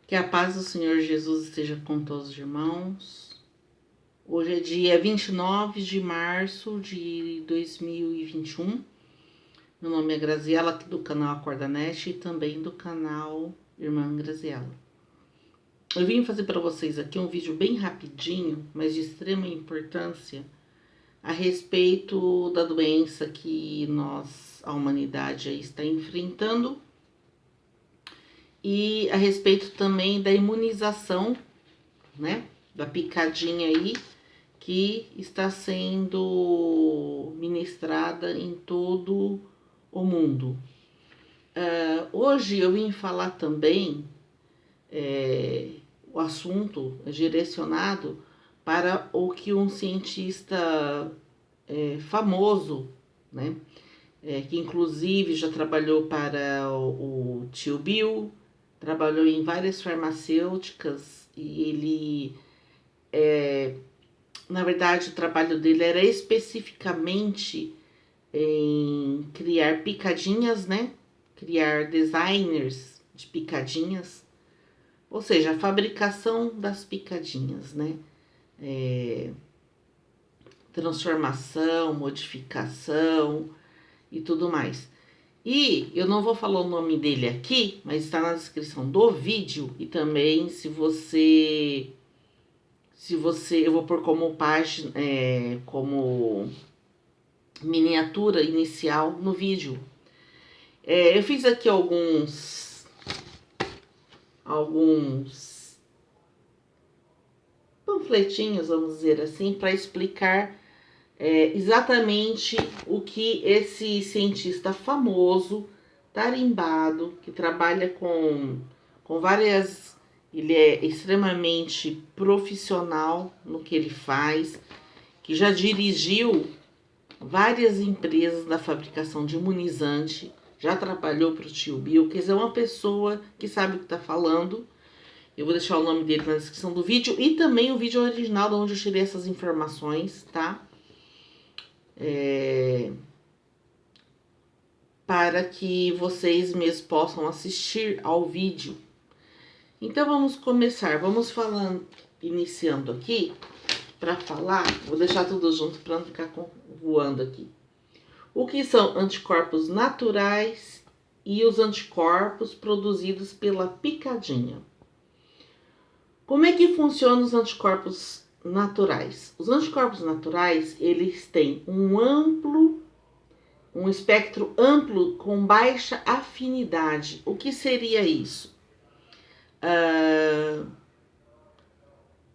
Que a paz do Senhor Jesus esteja com todos os irmãos. Hoje é dia 29 de março de 2021. Meu nome é Graziela, aqui do canal Acorda Neste e também do canal Irmã Graziela. Eu vim fazer para vocês aqui um vídeo bem rapidinho, mas de extrema importância, a respeito da doença que a humanidade aí está enfrentando, e a respeito também da imunização, né, da picadinha aí, que está sendo ministrada em todo o mundo. Hoje eu vim falar também, o assunto é direcionado para o que um cientista famoso, né, que inclusive já trabalhou para o tio Bill, trabalhou em várias farmacêuticas e ele, na verdade, o trabalho dele era especificamente em criar picadinhas, né? Criar designers de picadinhas, ou seja, a fabricação das picadinhas, né? Transformação, modificação e tudo mais. E eu não vou falar o nome dele aqui, mas está na descrição do vídeo. E também, se você eu vou pôr como página, como miniatura inicial no vídeo. Eu fiz aqui alguns panfletinhos, vamos dizer assim, para explicar exatamente o que esse cientista famoso, tarimbado, que trabalha com várias... Ele é extremamente profissional no que ele faz, que já dirigiu várias empresas da fabricação de imunizante, já trabalhou para o tio Bill, quer dizer, uma pessoa que sabe o que está falando. Eu vou deixar o nome dele na descrição do vídeo e também o vídeo original de onde eu tirei essas informações, tá? Para que vocês mesmos possam assistir ao vídeo. Então vamos começar, vamos falando, iniciando aqui, para falar, vou deixar tudo junto para não ficar voando aqui. O que são anticorpos naturais e os anticorpos produzidos pela picadinha. Como é que funcionam os anticorpos naturais? Os anticorpos naturais, eles têm um espectro amplo com baixa afinidade. O que seria isso?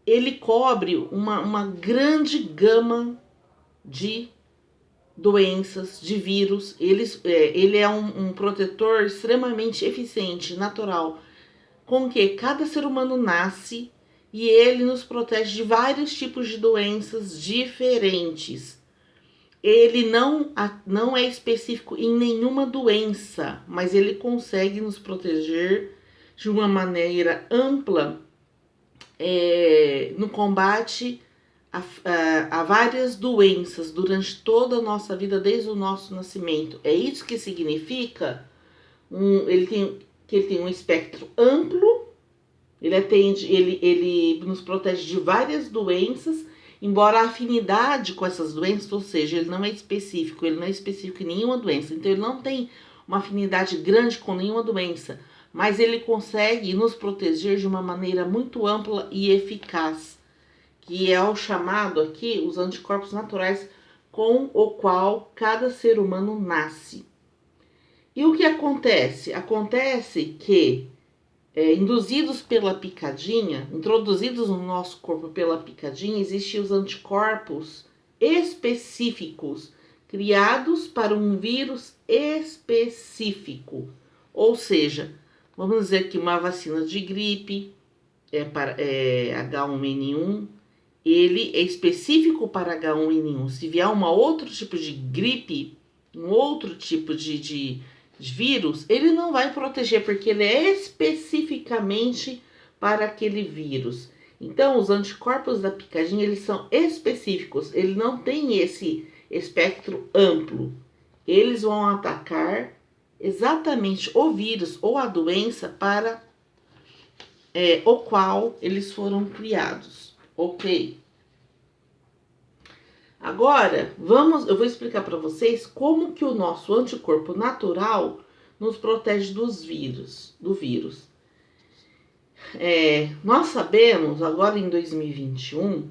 Ele cobre uma grande gama de doenças, de vírus. Ele é um protetor extremamente eficiente, natural, com que cada ser humano nasce, e ele nos protege de vários tipos de doenças diferentes. Ele não é específico em nenhuma doença, mas ele consegue nos proteger de uma maneira ampla no combate a várias doenças durante toda a nossa vida, desde o nosso nascimento. É isso que significa ele tem um espectro amplo, ele nos protege de várias doenças, embora a afinidade com essas doenças, ou seja, ele não é específico em nenhuma doença, então ele não tem uma afinidade grande com nenhuma doença, mas ele consegue nos proteger de uma maneira muito ampla e eficaz, que é o chamado aqui, os anticorpos naturais, com o qual cada ser humano nasce. E o que acontece? Acontece que, introduzidos no nosso corpo pela picadinha, existem os anticorpos específicos, criados para um vírus específico. Ou seja, vamos dizer que uma vacina de gripe, H1N1, ele é específico para H1N1. Se vier um outro tipo de gripe, um outro tipo de vírus, ele não vai proteger, porque ele é especificamente para aquele vírus. Então, os anticorpos da picadinha, eles são específicos, ele não tem esse espectro amplo. Eles vão atacar exatamente o vírus ou a doença para o qual eles foram criados, ok? Agora, eu vou explicar para vocês como que o nosso anticorpo natural nos protege do vírus. Nós sabemos, agora em 2021,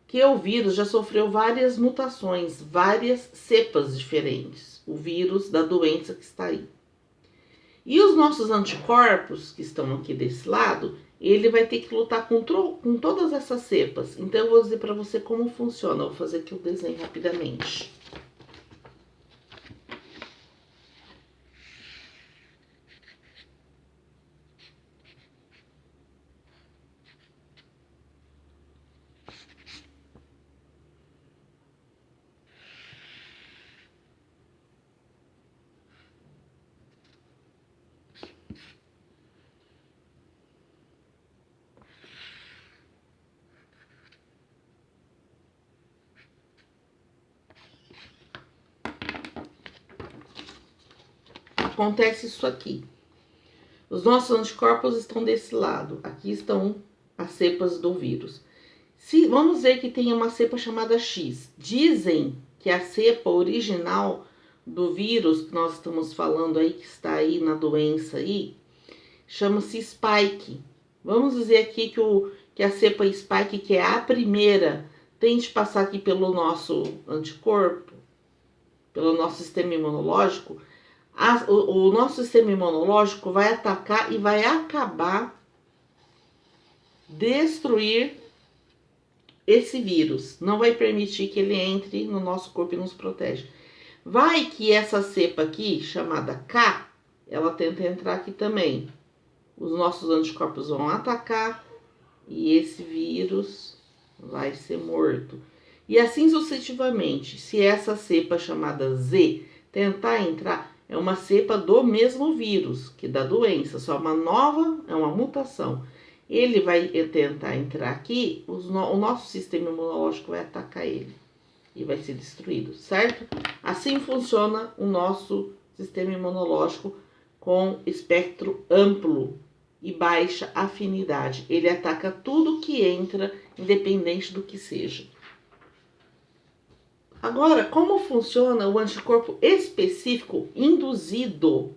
que o vírus já sofreu várias mutações, várias cepas diferentes, o vírus da doença que está aí. E os nossos anticorpos, que estão aqui desse lado, ele vai ter que lutar com todas essas cepas. Então eu vou dizer para você como funciona. Eu vou fazer aqui o desenho rapidamente. Acontece isso aqui. Os nossos anticorpos estão desse lado. Aqui estão as cepas do vírus. Vamos ver que tem uma cepa chamada X. Dizem que a cepa original do vírus que nós estamos falando aí, que está aí na doença aí, chama-se Spike. Vamos dizer aqui que a cepa Spike, que é a primeira, tem de passar aqui pelo nosso anticorpo, pelo nosso sistema imunológico. O nosso sistema imunológico vai atacar e vai acabar destruir esse vírus. Não vai permitir que ele entre no nosso corpo e nos protege. Vai que essa cepa aqui, chamada K, ela tenta entrar aqui também. Os nossos anticorpos vão atacar e esse vírus vai ser morto. E assim sucessivamente. Se essa cepa chamada Z tentar entrar, é uma cepa do mesmo vírus, que dá doença, só uma nova, é uma mutação. Ele vai tentar entrar aqui, o nosso sistema imunológico vai atacar ele e vai ser destruído, certo? Assim funciona o nosso sistema imunológico com espectro amplo e baixa afinidade. Ele ataca tudo que entra, independente do que seja. Agora, como funciona o anticorpo específico induzido,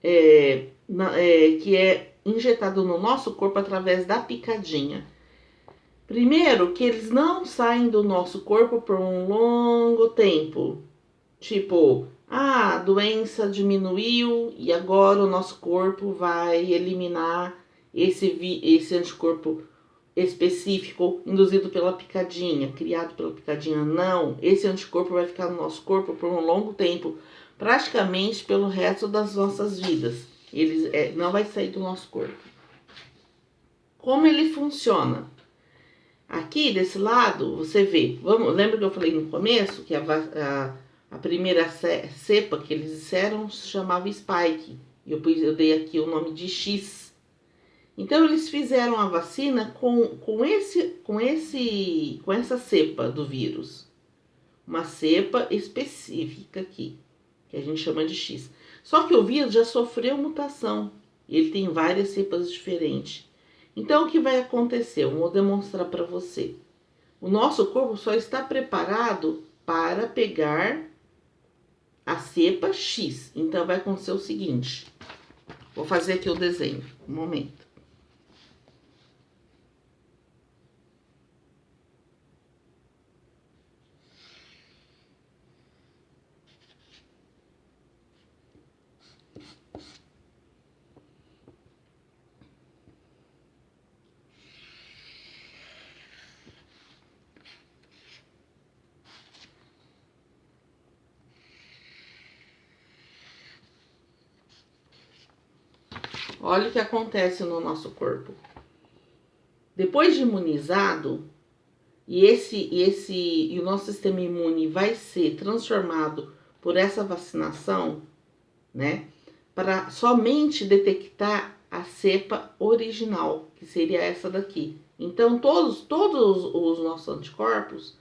que é injetado no nosso corpo através da picadinha? Primeiro, que eles não saem do nosso corpo por um longo tempo. Tipo, a doença diminuiu e agora o nosso corpo vai eliminar esse anticorpo específico induzido pela picadinha, criado pela picadinha. Não, esse anticorpo vai ficar no nosso corpo por um longo tempo, praticamente pelo resto das nossas vidas. Ele não vai sair do nosso corpo. Como ele funciona? Aqui desse lado, você vê, lembra que eu falei no começo que a primeira cepa que eles disseram se chamava Spike. Eu dei aqui o nome de X. Então eles fizeram a vacina com essa cepa do vírus. Uma cepa específica aqui, que a gente chama de X. Só que o vírus já sofreu mutação. Ele tem várias cepas diferentes. Então, o que vai acontecer? Eu vou demonstrar para você. O nosso corpo só está preparado para pegar a cepa X. Então, vai acontecer o seguinte. Vou fazer aqui o desenho. Um momento. Olha o que acontece no nosso corpo. Depois de imunizado, e o nosso sistema imune vai ser transformado por essa vacinação, né, para somente detectar a cepa original, que seria essa daqui. Então, todos os nossos anticorpos,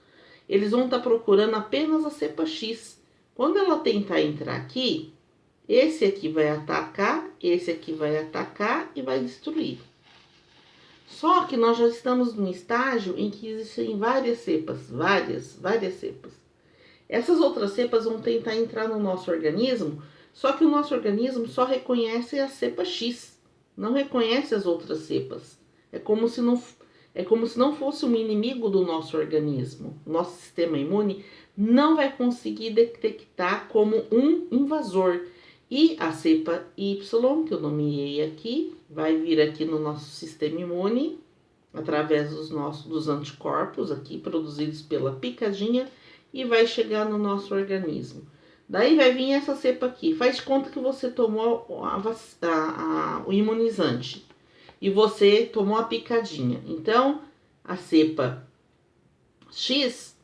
eles vão estar procurando apenas a cepa X. Quando ela tentar entrar aqui, esse aqui vai atacar, esse aqui vai atacar e vai destruir. Só que nós já estamos num estágio em que existem várias cepas, várias cepas. Essas outras cepas vão tentar entrar no nosso organismo, só que o nosso organismo só reconhece a cepa X, não reconhece as outras cepas. É como se não fosse um inimigo do nosso organismo. Nosso sistema imune não vai conseguir detectar como um invasor. E a cepa Y, que eu nomeei aqui, vai vir aqui no nosso sistema imune, através dos anticorpos aqui produzidos pela picadinha, e vai chegar no nosso organismo. Daí vai vir essa cepa aqui. Faz de conta que você tomou o imunizante e você tomou a picadinha. Então, a cepa X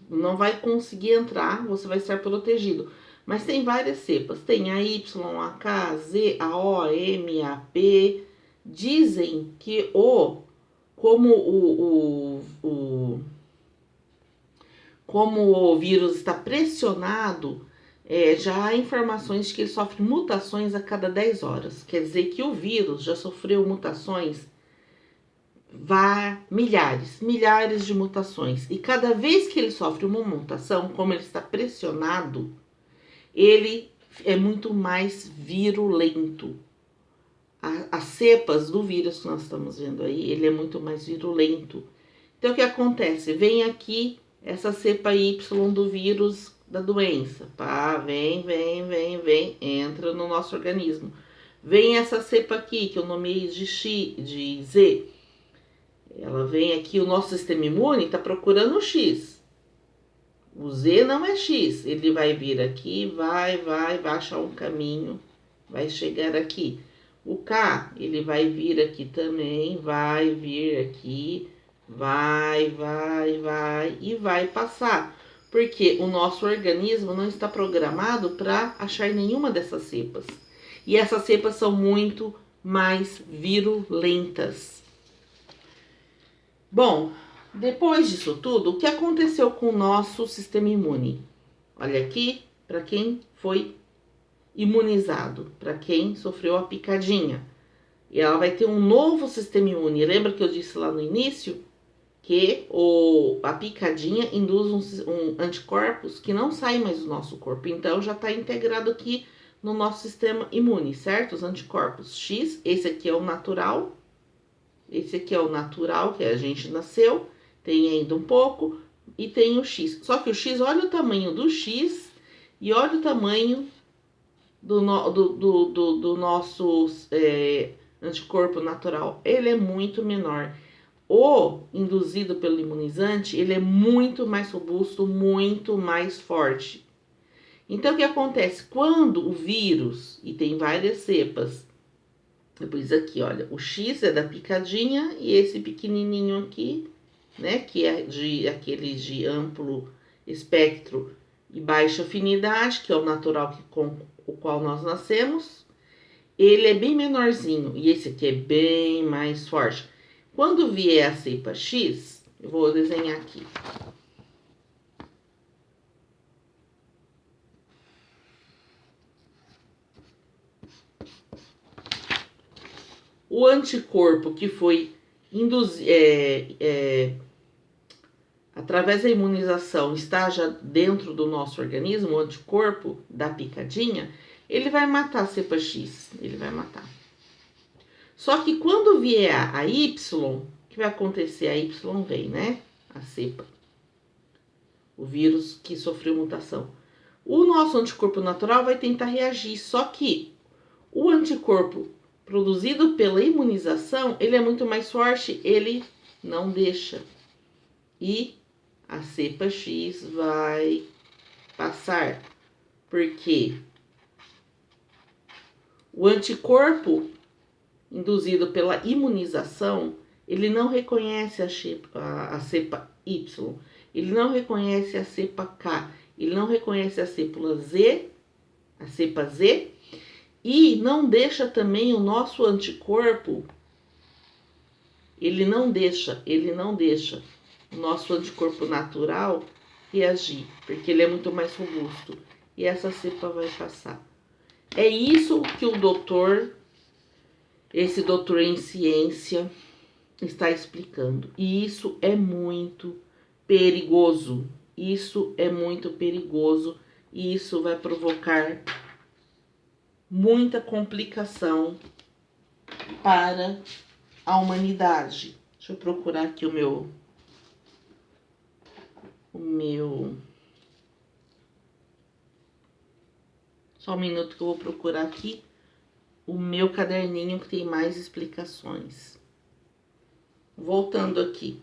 não vai conseguir entrar, você vai estar protegido. Mas tem várias cepas. Tem a Y, a K, a Z, a O, a M, a P. Dizem que como o vírus está pressionado, já há informações de que ele sofre mutações a cada 10 horas. Quer dizer que o vírus já sofreu mutações, milhares de mutações. E cada vez que ele sofre uma mutação, como ele está pressionado, ele é muito mais virulento. As cepas do vírus que nós estamos vendo aí, ele é muito mais virulento. Então, o que acontece? Vem aqui essa cepa Y do vírus da doença. Pá, vem, entra no nosso organismo. Vem essa cepa aqui, que eu nomeei de Z. Ela vem aqui, o nosso sistema imune está procurando o X. O Z não é X. Ele vai vir aqui, vai achar um caminho, vai chegar aqui. O K, ele vai vir aqui também, vai vir aqui, vai e vai passar. Porque o nosso organismo não está programado para achar nenhuma dessas cepas. E essas cepas são muito mais virulentas. Bom, depois disso tudo, o que aconteceu com o nosso sistema imune? Olha aqui, para quem foi imunizado, para quem sofreu a picadinha. E ela vai ter um novo sistema imune. Lembra que eu disse lá no início que a picadinha induz anticorpos que não saem mais do nosso corpo. Então, já está integrado aqui no nosso sistema imune, certo? Os anticorpos X, esse aqui é o natural. Esse aqui é o natural, que a gente nasceu. Tem ainda um pouco. E tem o X. Só que o X, olha o tamanho do X e olha o tamanho do nosso anticorpo natural. Ele é muito menor. O induzido pelo imunizante, ele é muito mais robusto, muito mais forte. Então, o que acontece? Quando o vírus, e tem várias cepas, depois aqui, olha, o X é da picadinha e esse pequenininho aqui, né, que é aquele de amplo espectro e baixa afinidade, que é o natural com o qual nós nascemos, ele é bem menorzinho e esse aqui é bem mais forte. Quando vier a cepa X, eu vou desenhar aqui. O anticorpo que foi induzido através da imunização, está já dentro do nosso organismo, o anticorpo da picadinha, ele vai matar a cepa X, ele vai matar. Só que quando vier a Y, o que vai acontecer? A Y vem, né? A cepa. O vírus que sofreu mutação. O nosso anticorpo natural vai tentar reagir, só que o anticorpo produzido pela imunização, ele é muito mais forte, ele não deixa. E a cepa X vai passar. Porque o anticorpo induzido pela imunização, ele não reconhece a cepa Y, ele não reconhece a cepa K, ele não reconhece a cepa Z, e não deixa também o nosso anticorpo, ele não deixa o nosso anticorpo natural reagir, porque ele é muito mais robusto, e essa cepa vai passar. É isso que o doutor esse doutor em ciência está explicando. E isso é muito perigoso. Isso é muito perigoso e isso vai provocar muita complicação para a humanidade. Deixa eu procurar aqui o meu só um minuto que eu vou procurar aqui o meu caderninho que tem mais explicações. Voltando aqui.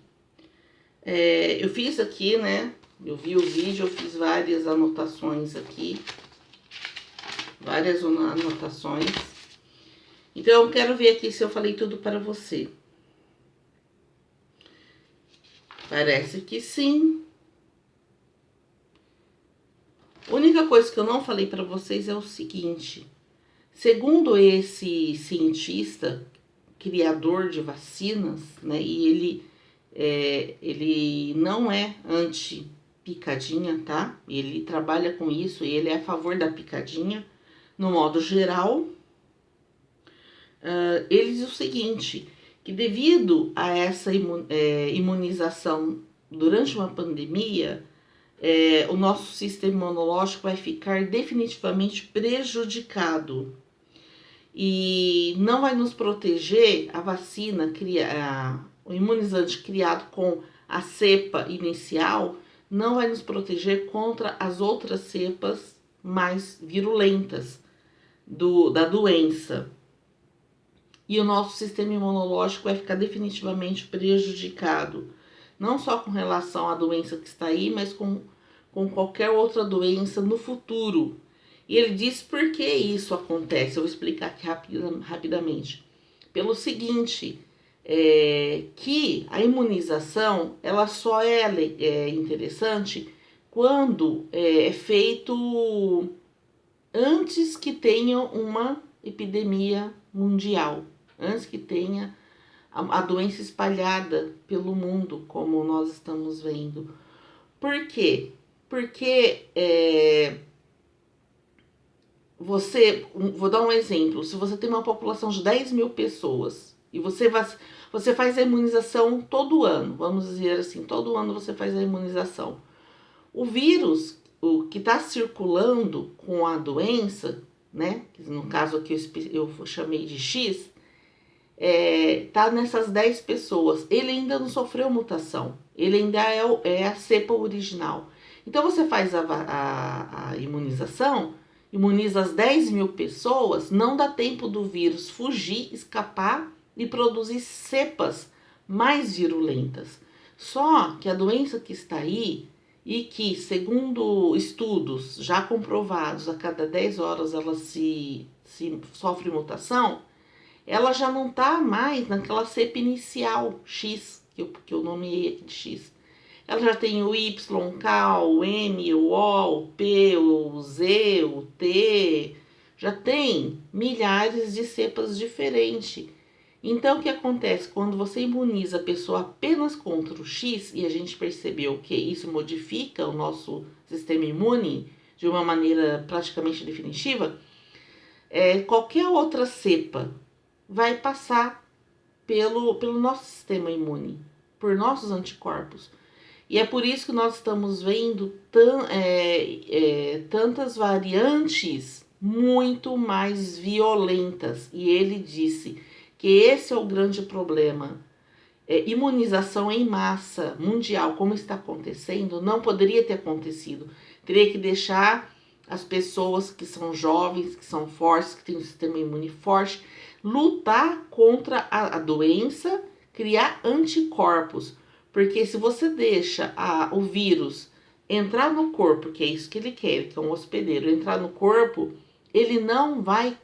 Eu fiz aqui, né? Eu vi o vídeo, eu fiz várias anotações aqui. Várias anotações. Então, eu quero ver aqui se eu falei tudo para você. Parece que sim. A única coisa que eu não falei para vocês é o seguinte. Segundo esse cientista, criador de vacinas, né? E ele não é anti-picadinha, tá? Ele trabalha com isso e ele é a favor da picadinha, no modo geral. Ele diz o seguinte, que devido a essa imunização durante uma pandemia, o nosso sistema imunológico vai ficar definitivamente prejudicado e não vai nos proteger. A vacina, o imunizante criado com a cepa inicial, não vai nos proteger contra as outras cepas mais virulentas da doença. E o nosso sistema imunológico vai ficar definitivamente prejudicado, não só com relação à doença que está aí, mas com qualquer outra doença no futuro. E ele diz por que isso acontece. Eu vou explicar aqui rapidamente. Pelo seguinte, que a imunização ela só é interessante quando é feito antes que tenha uma epidemia mundial, antes que tenha a doença espalhada pelo mundo, como nós estamos vendo. Por quê? Porque vou dar um exemplo, se você tem uma população de 10 mil pessoas e você faz a imunização todo ano, vamos dizer assim, todo ano você faz a imunização. O vírus, o que está circulando com a doença, né, no caso aqui eu chamei de X, tá nessas 10 pessoas, ele ainda não sofreu mutação, ele ainda é a cepa original. Então você faz a imunização, imuniza as 10 mil pessoas, não dá tempo do vírus fugir, escapar e produzir cepas mais virulentas. Só que a doença que está aí, e que, segundo estudos já comprovados, a cada 10 horas ela se sofre mutação, ela já não está mais naquela cepa inicial, X, que eu nomeei aqui de X. Ela já tem o Y, o K, o M, o O, o P, o Z, o T, já tem milhares de cepas diferentes. Então, o que acontece? Quando você imuniza a pessoa apenas contra o X, e a gente percebeu que isso modifica o nosso sistema imune de uma maneira praticamente definitiva, qualquer outra cepa vai passar pelo nosso sistema imune, por nossos anticorpos. E é por isso que nós estamos vendo tantas variantes muito mais violentas. E ele disse que esse é o grande problema. Imunização em massa mundial, como está acontecendo, não poderia ter acontecido. Teria que deixar as pessoas que são jovens, que são fortes, que têm um sistema imune forte, lutar contra a doença, criar anticorpos. Porque se você deixa o vírus entrar no corpo, que é isso que ele quer, que é um hospedeiro, entrar no corpo, ele não vai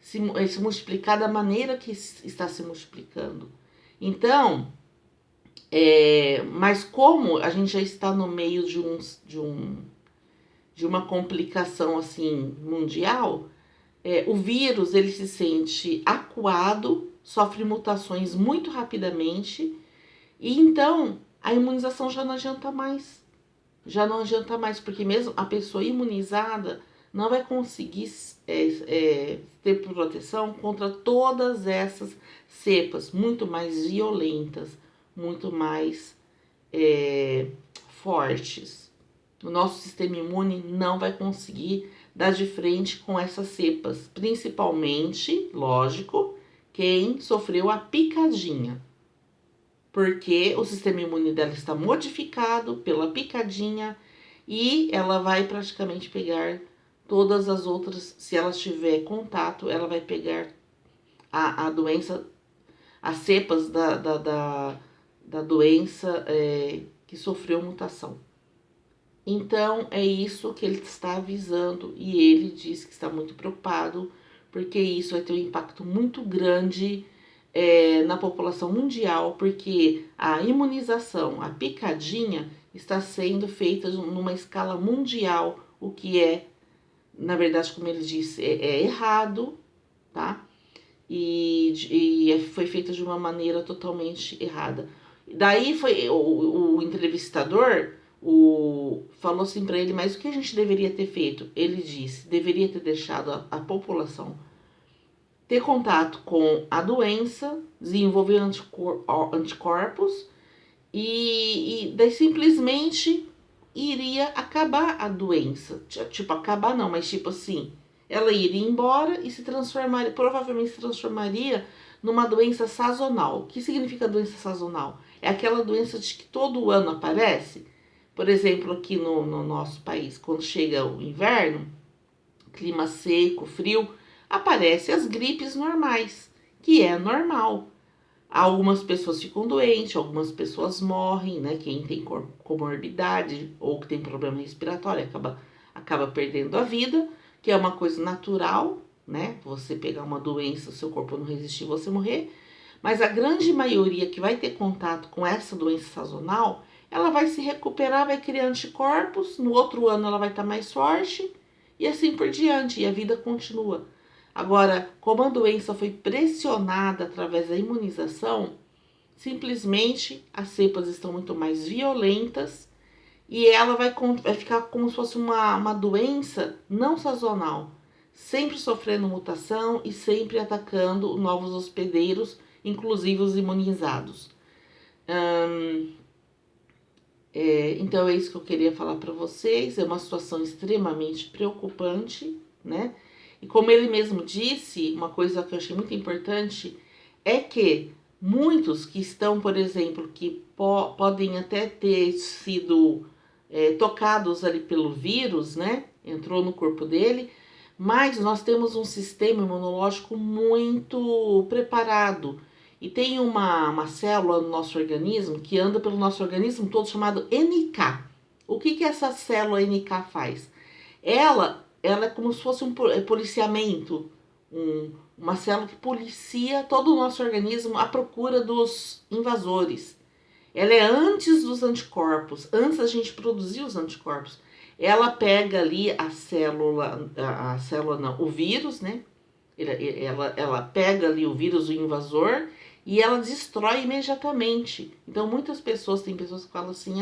se multiplicar da maneira que está se multiplicando. Então, mas como a gente já está no meio de uma complicação assim mundial, o vírus ele se sente acuado, sofre mutações muito rapidamente, e então a imunização já não adianta mais. Já não adianta mais, porque mesmo a pessoa imunizada não vai conseguir ter proteção contra todas essas cepas muito mais violentas, muito mais fortes. O nosso sistema imune não vai conseguir dar de frente com essas cepas, principalmente, lógico, quem sofreu a picadinha, porque o sistema imune dela está modificado pela picadinha e ela vai praticamente pegar todas as outras, se ela tiver contato, ela vai pegar a doença, as cepas da doença que sofreu mutação. Então, é isso que ele está avisando e ele diz que está muito preocupado, porque isso vai ter um impacto muito grande na população mundial, porque a imunização, a picadinha, está sendo feita numa escala mundial, o que na verdade, como ele disse, é errado, tá? E foi feita de uma maneira totalmente errada. Daí foi o entrevistador falou assim para ele, mas o que a gente deveria ter feito? Ele disse, deveria ter deixado a população ter contato com a doença, desenvolver anticorpos e daí simplesmente iria acabar a doença. Tipo, acabar não, mas tipo assim, ela iria embora e provavelmente se transformaria numa doença sazonal. O que significa doença sazonal? É aquela doença de que todo ano aparece. Por exemplo, aqui no nosso país, quando chega o inverno, clima seco, frio, aparecem as gripes normais, que é normal. Algumas pessoas ficam doentes, algumas pessoas morrem, né? Quem tem comorbidade ou que tem problema respiratório acaba perdendo a vida, que é uma coisa natural, né? Você pegar uma doença, seu corpo não resistir, você morrer. Mas a grande maioria que vai ter contato com essa doença sazonal, ela vai se recuperar, vai criar anticorpos, no outro ano ela vai estar mais forte e assim por diante, e a vida continua. Agora, como a doença foi pressionada através da imunização, simplesmente as cepas estão muito mais violentas e ela vai ficar como se fosse uma doença não sazonal, sempre sofrendo mutação e sempre atacando novos hospedeiros, inclusive os imunizados. Então é isso que eu queria falar para vocês. É uma situação extremamente preocupante, né? E como ele mesmo disse, uma coisa que eu achei muito importante é que muitos que estão, por exemplo, que podem até ter sido tocados ali pelo vírus, né? Entrou no corpo dele, mas nós temos um sistema imunológico muito preparado. E tem uma célula no nosso organismo que anda pelo nosso organismo todo chamado NK. O que essa célula NK faz? Ela é como se fosse um policiamento, uma célula que policia todo o nosso organismo à procura dos invasores. Ela é antes dos anticorpos, antes da gente produzir os anticorpos. Ela pega ali a célula não, o vírus, né? Ela pega ali o vírus, o invasor, e ela destrói imediatamente. Então, tem pessoas que falam assim,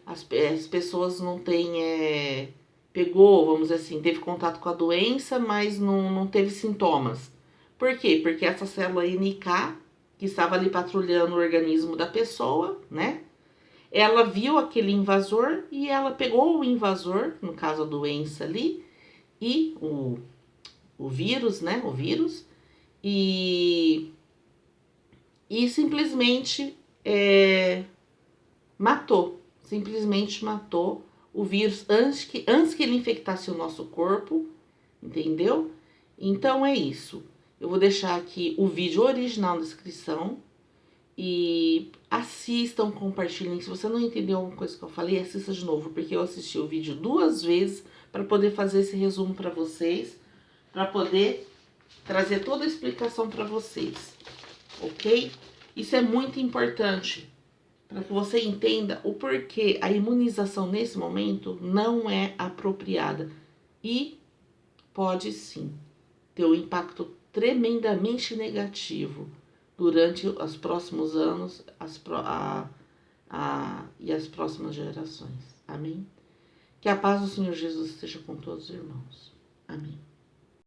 as pessoas não têm, pegou, vamos dizer assim, teve contato com a doença, mas não teve sintomas. Por quê? Porque essa célula NK, que estava ali patrulhando o organismo da pessoa, né? Ela viu aquele invasor e ela pegou o invasor, no caso a doença ali, e o vírus, né? O vírus, e simplesmente matou. Simplesmente matou o vírus antes que ele infectasse o nosso corpo, entendeu? Então é isso. Eu vou deixar aqui o vídeo original na descrição. E assistam, compartilhem. Se você não entendeu alguma coisa que eu falei, assista de novo, porque eu assisti o vídeo 2 vezes para poder fazer esse resumo para vocês, para poder trazer toda a explicação para vocês, ok? Isso é muito importante para que você entenda o porquê a imunização nesse momento não é apropriada e pode sim ter um impacto tremendamente negativo durante os próximos anos e as próximas gerações. Amém? Que a paz do Senhor Jesus esteja com todos os irmãos. Amém.